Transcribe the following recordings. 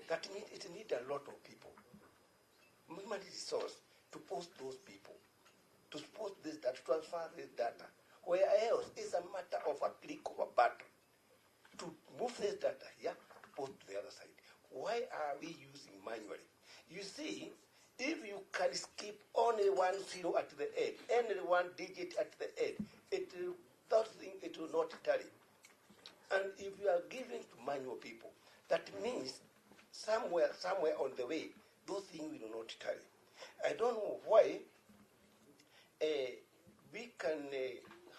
That means it needs a lot of people. Human resource to post those people, to post this data, to transfer this data. Where else it's a matter of a click of a button to move this data here, post to the other side. Why are we using manually? You see, if you can skip only 1 0 at the end, only 1 digit at the end, that thing it will not tally. And if you are giving to manual people, that means somewhere on the way, those things will not tally. I don't know why we can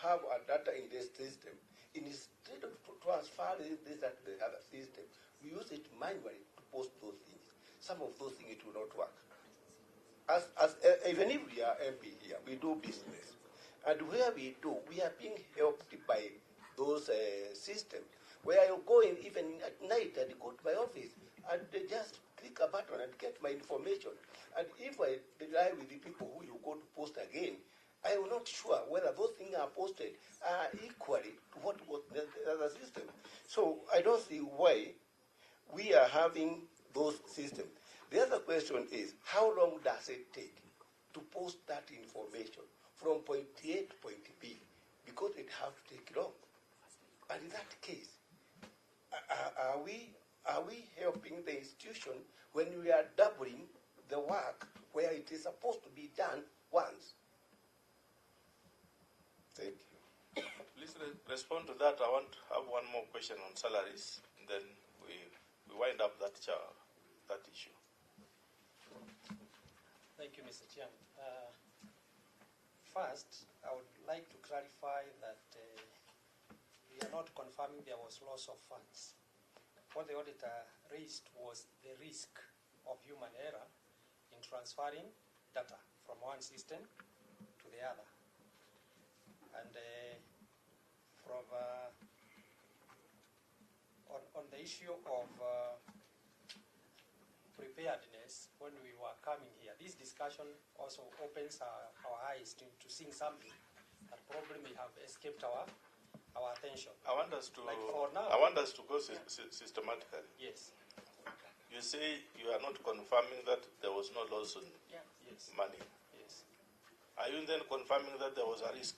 have a data in this system. Instead of transferring this at the other system, we use it manually to post those things. Some of those things it will not work. Even if we are MP here, we do business. And where we do, we are being helped by those systems. Where I go in even at night and go to my office and just click a button and get my information. And if I rely with the people who you go to post again, I am not sure whether those things are posted are equally to what was the other system. So I don't see why we are having those systems. The other question is, how long does it take to post that information from point A to point B? Because it has to take long. And in that case, are we helping the institution when we are doubling the work where it is supposed to be done once? Thank you. Please respond to that. I want to have one more question on salaries, and then we wind up that issue. Thank you, Mr. Chairman. First, I would like to clarify that we are not confirming there was loss of funds. What the auditor raised was the risk of human error in transferring data from one system to the other. And on the issue of preparedness, when we were coming here, this discussion also opens our eyes to seeing something that probably may have escaped our attention. I want us to go systematically. Yes. You say you are not confirming that there was no loss on money. Yes. Are you then confirming that there was a risk?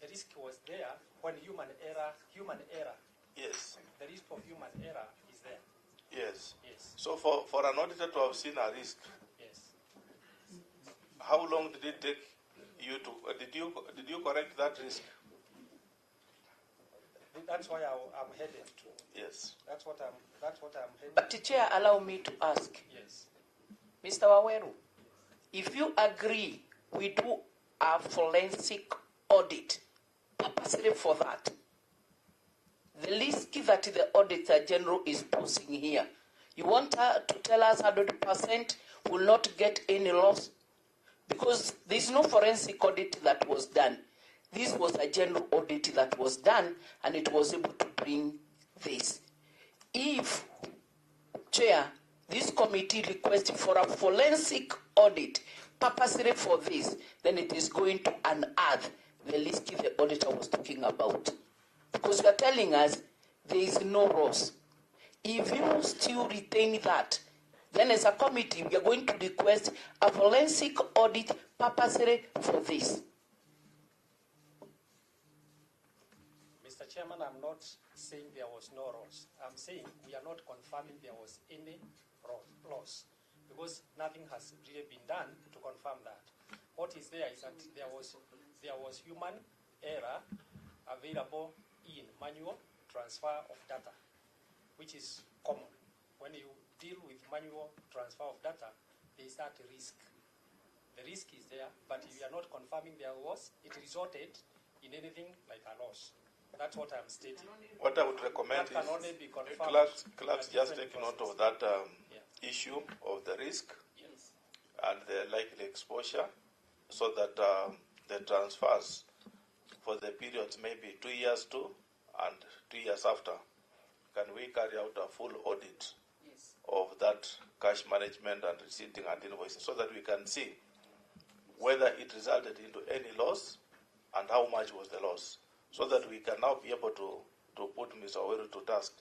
The risk was there when human error. Yes. The risk of human error is there. Yes. Yes. So for an auditor to have seen a risk, yes. How long did it take you to? Did you correct that risk? That's why I'm headed to. Yes. That's what I'm headed. But Chair, allow me to ask. Yes. Mr. Waweru, if you agree, we do a forensic audit purposely for that. The risk that the Auditor General is posing here, you want her to tell us 100% will not get any loss? Because there is no forensic audit that was done. This was a general audit that was done, and it was able to bring this. If, Chair, this committee requested for a forensic audit purposely for this, then it is going to unearth the risk the auditor was talking about. Because you are telling us there is no loss. If you still retain that, then as a committee, we are going to request a forensic audit purposely for this. Mr. Chairman, I'm not saying there was no loss. I'm saying we are not confirming there was any loss, because nothing has really been done to confirm that. What is there is that there was human error available in manual transfer of data, which is common. When you deal with manual transfer of data, there is that risk. The risk is there, but if you are not confirming there was, it resulted in anything like a loss. That's what I'm stating. What I would recommend that can only be confirmed. Clerks just take note of that issue of the risk and the likely exposure, so that the transfers for the periods maybe 2 years to and 2 years after, can we carry out a full audit of that cash management and receipting and invoicing, so that we can see whether it resulted into any loss and how much was the loss, so that we can now be able to put Mr. Waweru to task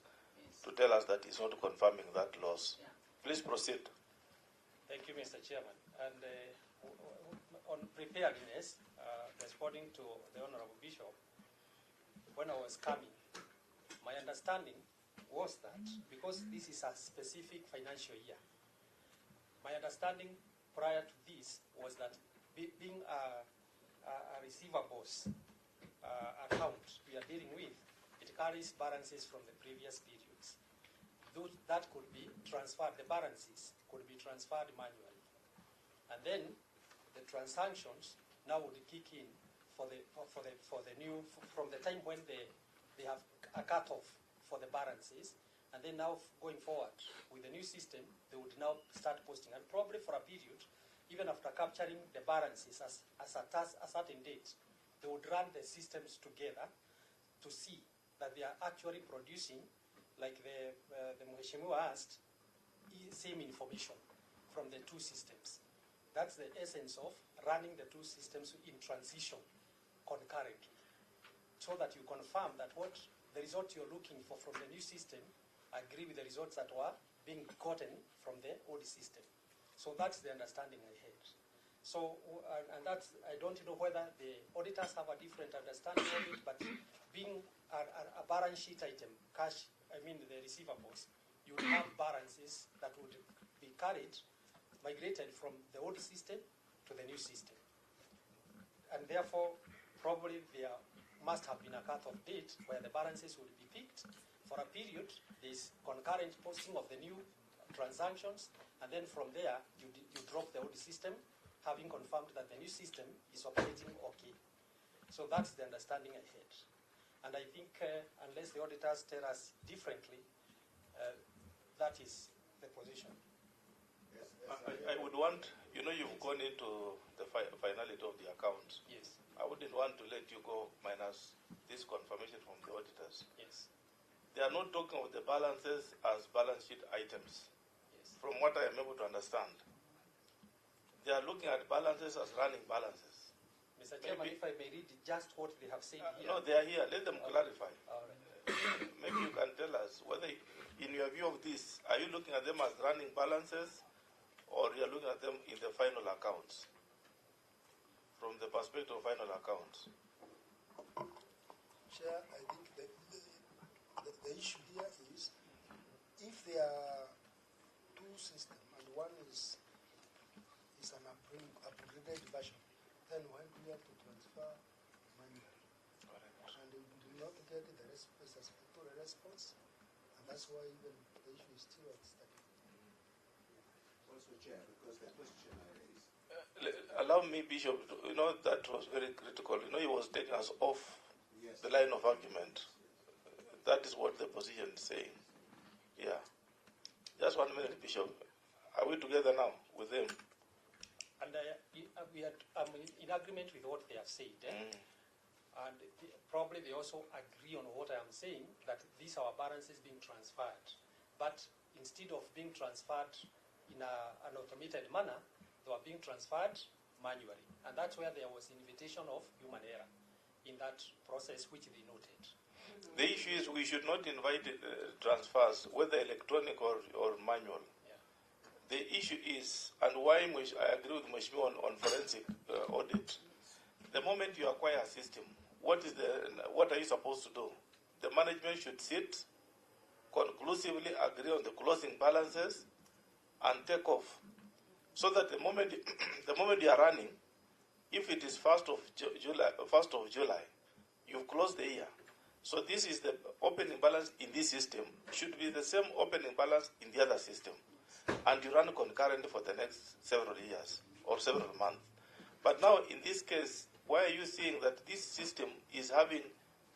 to tell us that he's not confirming that loss. Please proceed. Thank you, Mr. Chairman. And on preparedness, responding to the Honorable Bishop, when I was coming, my understanding was that because this is a specific financial year, my understanding prior to this was that being a receivables account we are dealing with, it carries balances from the previous periods. That could be transferred, the balances could be transferred manually. And then the transactions now would kick in for the new, from the time when they have a cutoff for the balances, and then now going forward with the new system, they would now start posting, and probably for a period, even after capturing the balances as a certain date, they would run the systems together to see that they are actually producing, like the Mheshimiwa asked, same information from the two systems. That's the essence of running the two systems in transition concurrently, so that you confirm that what the result you're looking for from the new system agree with the results that were being gotten from the old system. So that's the understanding I had. So, and that's, I don't know whether the auditors have a different understanding of it, but being a balance sheet item, cash, I mean the receivables, you would have balances that would be carried, migrated from the old system to the new system. And therefore, probably there must have been a cut-off date where the balances would be picked for a period. There's concurrent posting of the new transactions, and then from there, you drop the old system, having confirmed that the new system is operating okay. So that's the understanding I had. And I think, unless the auditors tell us differently, that is the position. Yes, I would want, you've gone into the finality of the accounts. Yes. I wouldn't want to let you go minus this confirmation from the auditors. Yes. They are not talking of the balances as balance sheet items. Yes. From what I am able to understand, they are looking at balances as running balances. Mr. Chairman, if I may read just what they have said here. No, they are here. Let them clarify. All right. Maybe you can tell us whether, in your view of this, are you looking at them as running balances, or you are looking at them in the final accounts, from the perspective of final accounts? Chair, I think the issue here is, if there are two systems and one is an upgraded version, then why do we have to transfer manually? And we do not get the satisfactory response, and that's why even the issue is still at stake. Also, Chair, because the question I raised. Allow me, Bishop, that was very critical. He was taking us off Yes. the line of argument. That is what the position is saying. Yeah. Just 1 minute, Bishop. Are we together now with them? And I'm in agreement with what they have said. And probably they also agree on what I am saying, that these are balances being transferred. But instead of being transferred in an automated manner, they are being transferred manually. And that's where there was invitation of human error in that process, which they noted. The issue is we should not invite transfers, whether electronic or manual. Yeah. The issue is, and why I agree with Mheshimiwa on forensic audit, the moment you acquire a system, what are you supposed to do? The management should sit, conclusively agree on the closing balances, and take off. So that the moment you are running, if it is 1st of July, you've closed the year. So this is the opening balance in this system, should be the same opening balance in the other system. And you run concurrently for the next several years or several months. But now in this case, why are you seeing that this system is having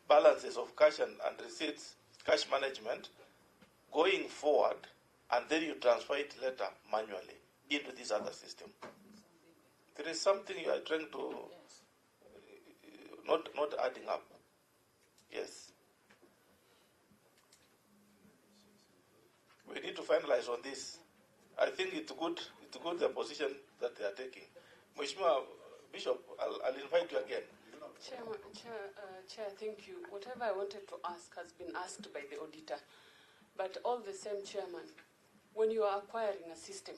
balances of cash and receipts, cash management, going forward, and then you transfer it later manually into this other system? There is something you are trying to not adding up. Yes. We need to finalize on this. I think it's good the position that they are taking. Mheshimiwa Bishop, I'll invite you again. Chair, thank you. Whatever I wanted to ask has been asked by the auditor. But all the same, Chairman, when you are acquiring a system,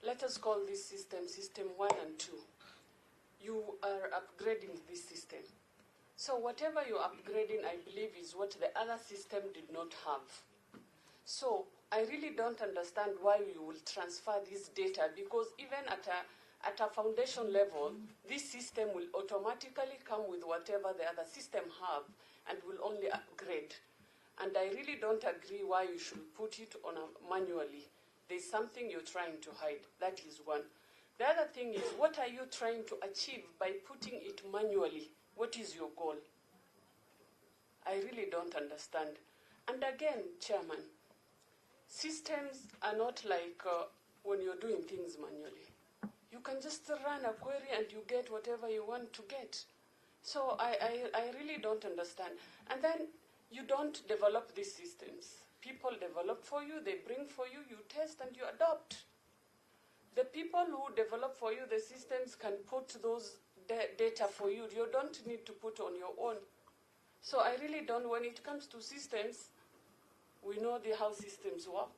let us call this system 1 and 2. You are upgrading this system. So whatever you're upgrading, I believe, is what the other system did not have. So I really don't understand why you will transfer this data, because even at a foundation level, this system will automatically come with whatever the other system have and will only upgrade. And I really don't agree why you should put it on manually. There's something you're trying to hide. That is one. The other thing is, what are you trying to achieve by putting it manually? What is your goal? I really don't understand. And again, Chairman, systems are not like when you're doing things manually. You can just run a query and you get whatever you want to get. So I really don't understand. And then you don't develop these systems. People develop for you, they bring for you, you test and you adopt. The people who develop for you the systems can put those data for you. You don't need to put on your own. So I really don't, when it comes to systems, we know how systems work.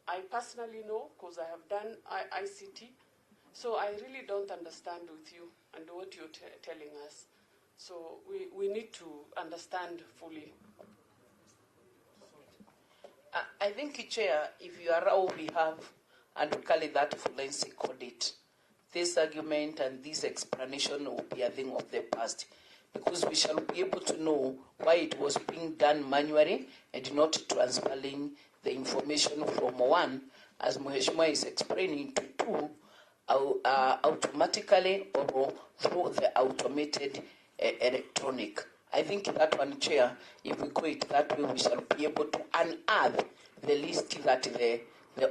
I personally know because I have done ICT. So I really don't understand with you and what you're telling us. So we need to understand fully. I think, Chair, if you allow, we have, and we call it that forensic audit, this argument and this explanation will be a thing of the past, because we shall be able to know why it was being done manually and not transferring the information from one, as Mheshimiwa is explaining, to two, automatically or through the automated electronic. I think that one, Chair, if we go it that way, we shall be able to unearth the list that the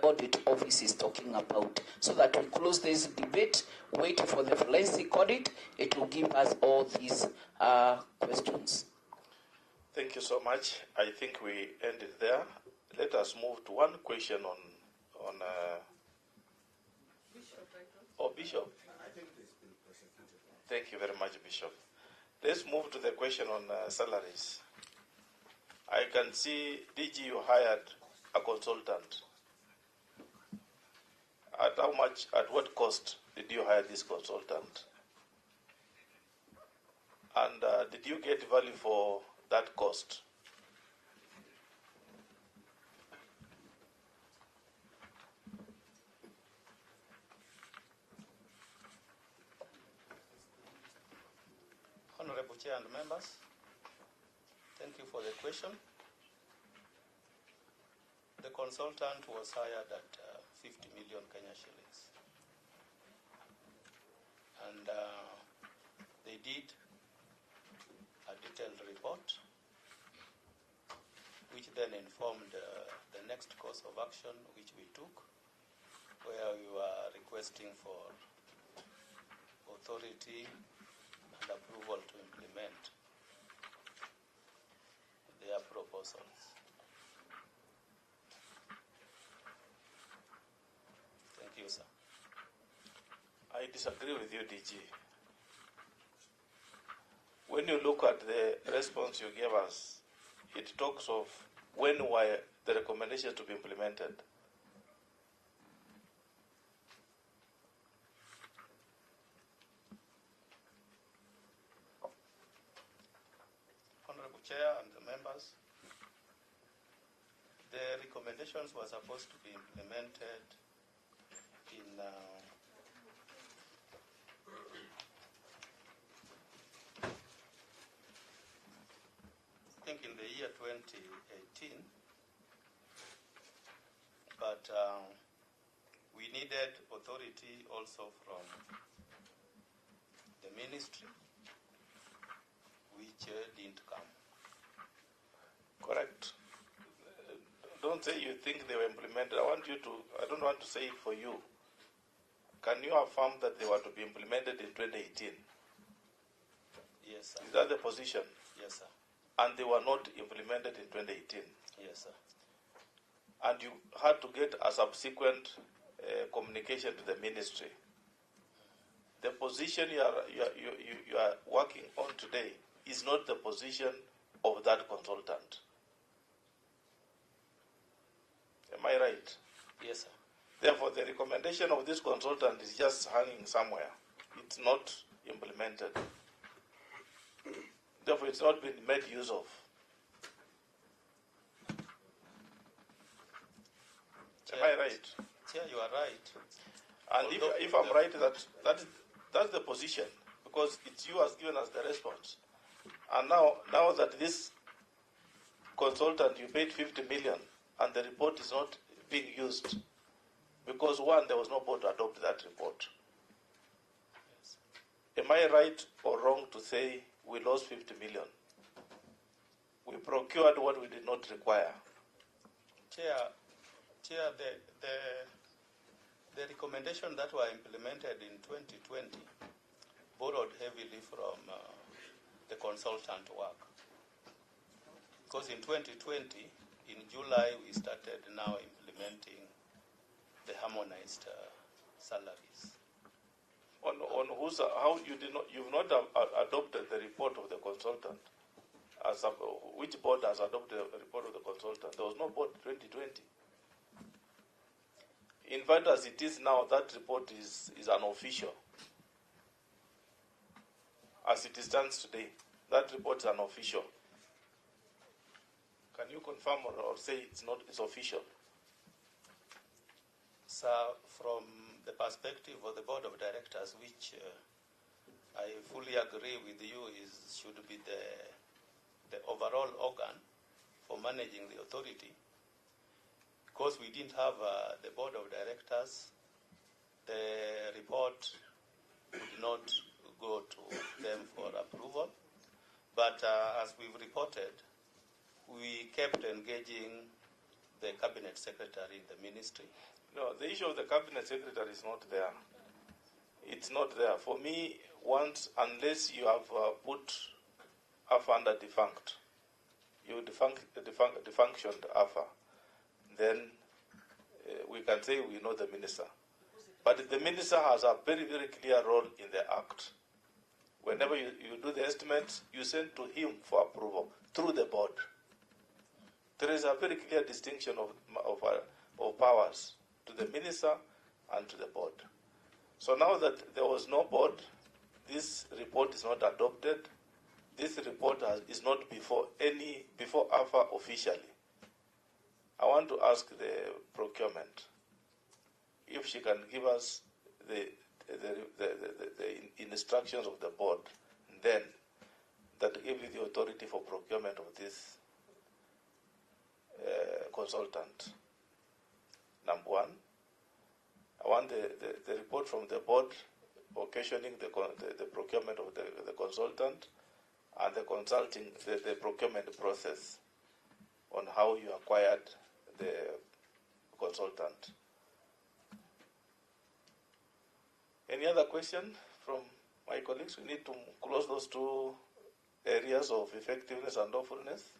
audit office is talking about, so that we close this debate, wait for the forensic audit. It will give us all these questions. Thank you so much. I think we end it there. Let us move to one question on Bishop. I think it's been prosecuted. Thank you very much, Bishop. Let's move to the question on salaries. I can see, DG, you hired a consultant. At how much, at what cost did you hire this consultant? And did you get value for that cost? Honorable Chair and members, thank you for the question. The consultant was hired at 50 million Kenya shillings. And they did a detailed report, which then informed the next course of action which we took, where we were requesting for authority and approval to implement their proposals. Thank you, sir. I disagree with you, DG. When you look at the response you gave us, it talks of when were the recommendations to be implemented. Honorable Chair and the members, the recommendations were supposed to be implemented in I think in the year 2018, but we needed authority also from the ministry, which didn't come. Correct. Don't say you think they were implemented. I don't want to say it for you. Can you affirm that they were to be implemented in 2018? Yes, sir. Is that the position? Yes, sir. And they were not implemented in 2018? Yes, sir. And you had to get a subsequent communication to the ministry. The position you are working on today is not the position of that consultant. Am I right? Yes, sir. Therefore, the recommendation of this consultant is just hanging somewhere. It's not implemented. Therefore, it's not been made use of. Am I right? Chair, you are right. And if I'm right, that's the position, because it's you has given us the response. And now that this consultant, you paid 50 million, and the report is not being used, because one, there was no board to adopt that report. Yes. Am I right or wrong to say we lost 50 million? We procured what we did not require. Chair, the recommendation that were implemented in 2020 borrowed heavily from the consultant work. Because in 2020, in July, we started now implementing the harmonized salaries. On whose, how you did not, you've not adopted the report of the consultant? Which board has adopted the report of the consultant? There was no board 2020. In fact, as it is now, that report is unofficial. As it stands today, that report is unofficial. Can you confirm or say it's official? Sir, from the perspective of the Board of Directors, which I fully agree with you should be the overall organ for managing the authority, because we didn't have the Board of Directors, the report would not go to them for approval. But as we've reported, we kept engaging the Cabinet Secretary in the ministry. No, the issue of the Cabinet Secretary is not there. It's not there. For me, unless you have put AFA under defunct, you defunctioned AFA, then we can say we know the minister. But the minister has a very, very clear role in the Act. Whenever you do the estimates, you send to him for approval through the board. There is a very clear distinction of powers to the minister and to the board. So now that there was no board, this report is not adopted. This report is not before AFA officially. I want to ask the procurement if she can give us the instructions of the board, then that give you the authority for procurement of this consultant. Number one, I want the report from the board occasioning the procurement of the consultant and the procurement process on how you acquired the consultant. Any other question from my colleagues? We need to close those two areas of effectiveness and lawfulness.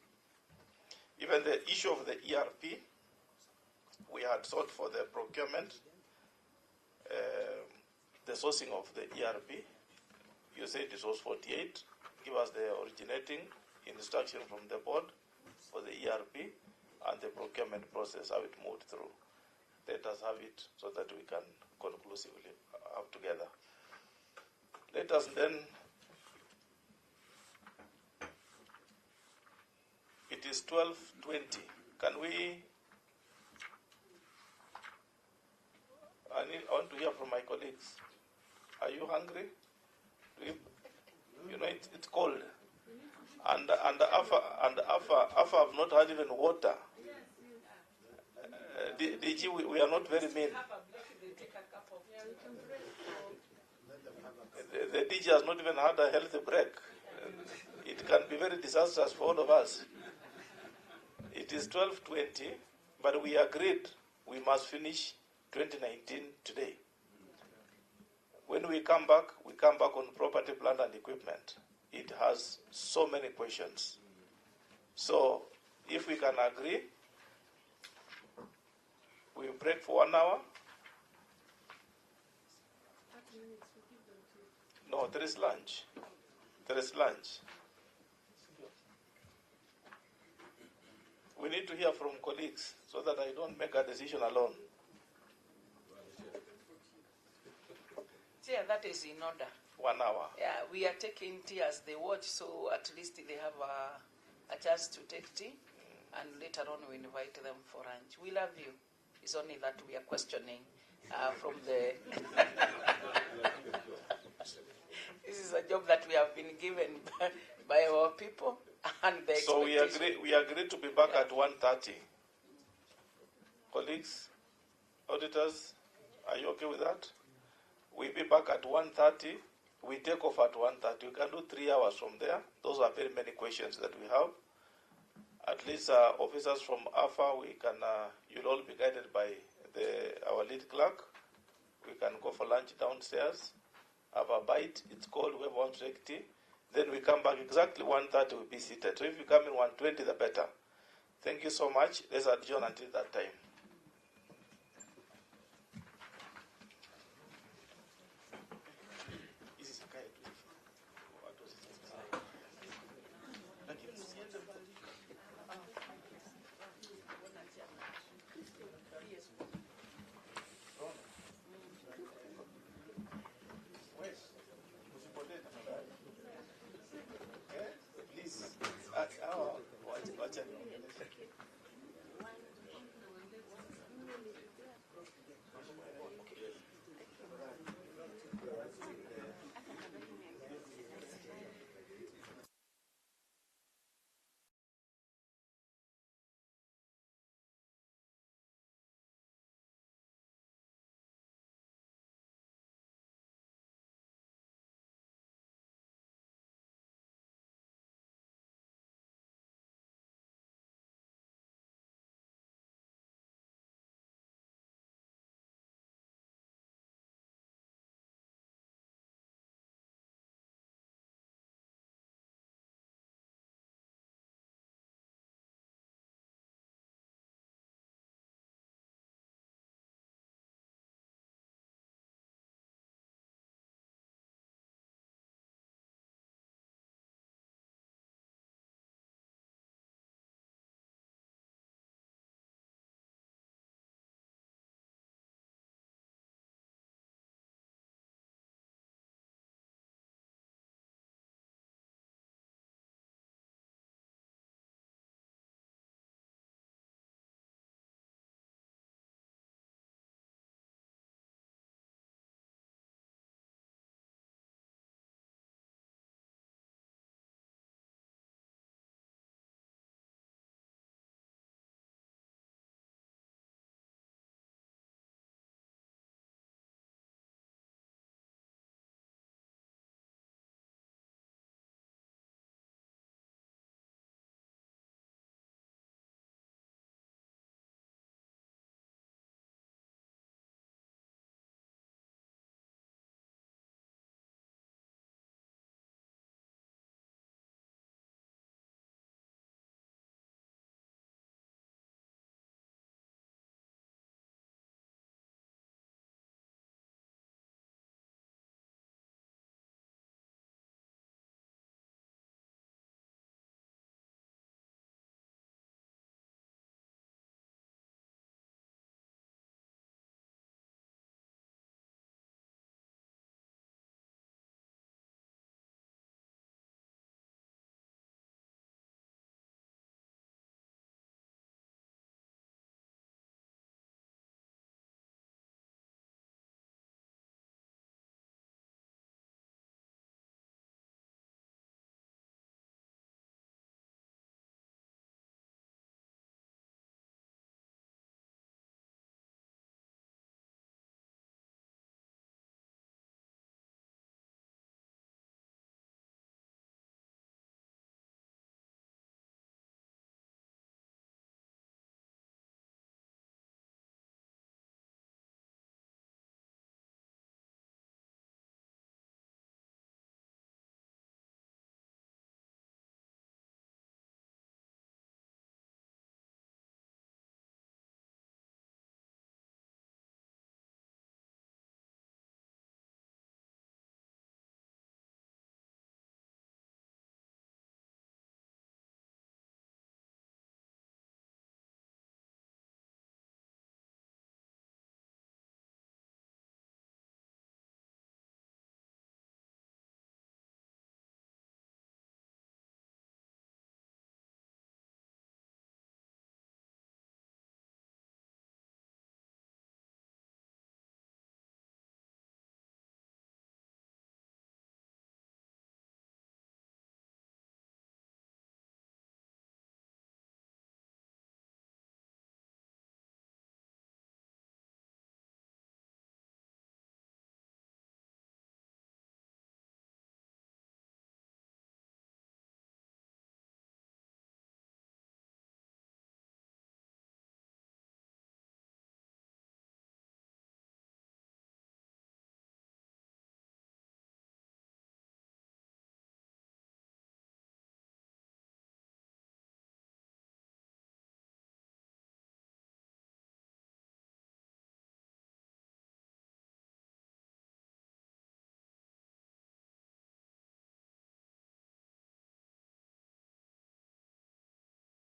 Even the issue of the ERP, we had sought for the procurement, the sourcing of the ERP. You said it was 48. Give us the originating instruction from the board for the ERP and the procurement process, how it moved through. Let us have it so that we can conclusively have together. Let us then, it is 12:20. Can we, I want to hear from my colleagues. Are you hungry? You know, it's cold. And AFA have not had even water. DG, we are not very mean. The DG has not even had a healthy break. It can be very disastrous for all of us. It is 12:20, but we agreed we must finish 2019 today. When we come back on property, plant and equipment. It has so many questions. So if we can agree, we break for 1 hour. No, there is lunch. There is lunch. we need to hear from colleagues so that I don't make a decision alone. Yeah, that is in order. 1 hour. Yeah, we are taking tea as they watch, so at least they have a chance to take tea, and later on we invite them for lunch. We love you. It's only that we are questioning from the... This is a job that we have been given by our people, and the So we agree to be back at 1:30. Colleagues, auditors, are you okay with that? We be back at 1:30. We take off at 1:30. We can do 3 hours from there. Those are very many questions that we have. At least officers from AFA, we can. You'll all be guided by our lead clerk. We can go for lunch downstairs, have a bite. It's cold. We want to take tea. Then we come back exactly 1:30. We'll be seated. So if you come in 1:20, the better. Thank you so much. Let's adjourn until that time.